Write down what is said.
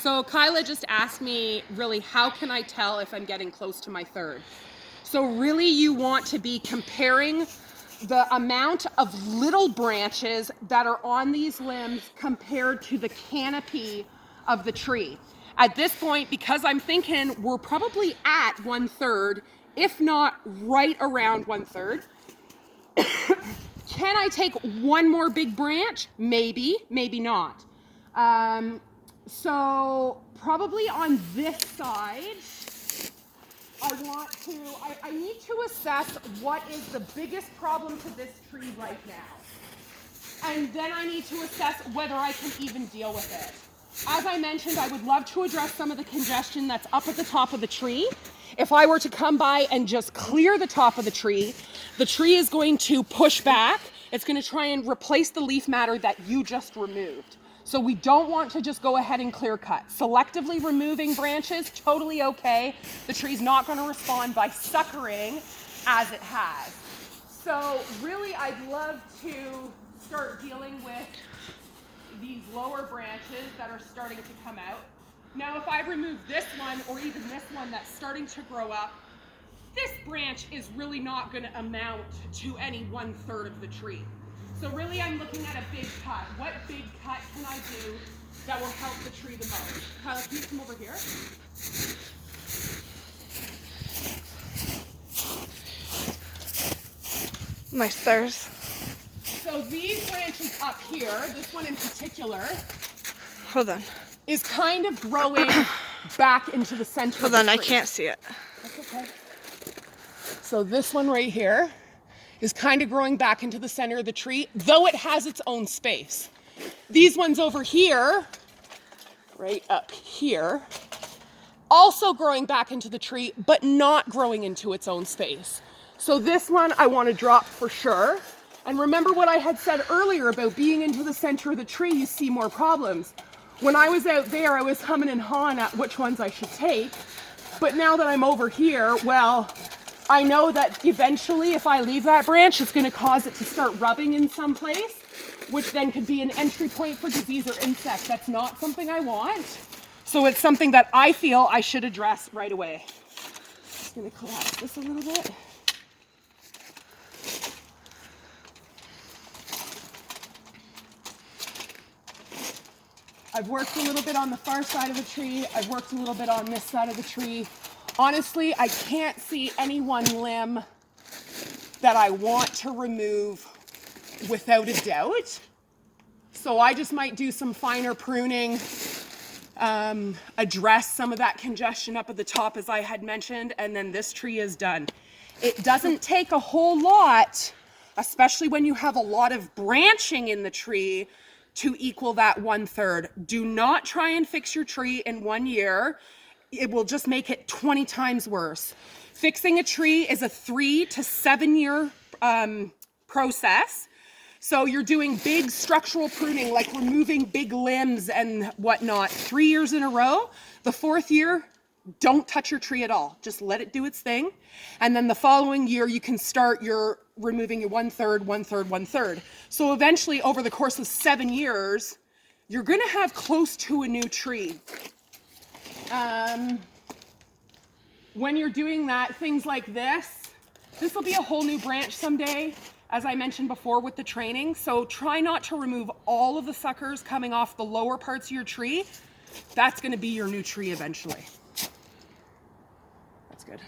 So Kyla just asked me, really, how can I tell if I'm getting close to my third? So really you want to be comparing the amount of little branches that are on these limbs compared to the canopy of the tree. At this point, because I'm thinking we're probably at 1/3, if not right around 1/3, can I take one more big branch? Maybe, maybe not. So probably on this side, I need to assess what is the biggest problem to this tree right now. And then I need to assess whether I can even deal with it. As I mentioned, I would love to address some of the congestion that's up at the top of the tree. If I were to come by and just clear the top of the tree is going to push back. It's going to try and replace the leaf matter that you just removed. So we don't want to just go ahead and clear cut. Selectively removing branches, totally okay. The tree's not going to respond by suckering as it has. So really, I'd love to start dealing with these lower branches that are starting to come out. Now, if I remove this one or even this one that's starting to grow up, this branch is really not going to amount to any 1/3 of the tree. So really I'm looking at a big cut. What big cut can I do that will help the tree the most? Kyla, can you come over here? My stars. So these branches up here, this one in particular, Hold on. is kind of growing back into the center Hold of on, the I tree. can't see it. That's okay. So this one right here is kind of growing back into the center of the tree, though it has its own space. These ones over here, right up here, also growing back into the tree, but not growing into its own space. So this one I want to drop for sure. And remember what I had said earlier about being into the center of the tree, you see more problems. When I was out there, I was humming and hawing at which ones I should take. But now that I'm over here, well, I know that eventually if I leave that branch, it's going to cause it to start rubbing in some place, which then could be an entry point for disease or insect. That's not something I want. So it's something that I feel I should address right away. Just going to collapse this a little bit. I've worked a little bit on the far side of the tree. I've worked a little bit on this side of the tree. Honestly, I can't see any one limb that I want to remove without a doubt. So I just might do some finer pruning, address some of that congestion up at the top as I had mentioned, and then this tree is done. It doesn't take a whole lot, especially when you have a lot of branching in the tree, to equal that 1/3. Do not try and fix your tree in 1 year. It will just make it 20 times worse. Fixing a tree is a 3 to 7 year process. So you're doing big structural pruning, like removing big limbs and whatnot, 3 years in a row. The 4th year, don't touch your tree at all. Just let it do its thing. And then the following year, you can start your removing your 1/3, 1/3, 1/3. So eventually, over the course of 7 years, you're going to have close to a new tree. When you're doing that, things like this will be a whole new branch someday, as I mentioned before with the training. So try not to remove all of the suckers coming off the lower parts of your tree. That's going to be your new tree eventually. That's good.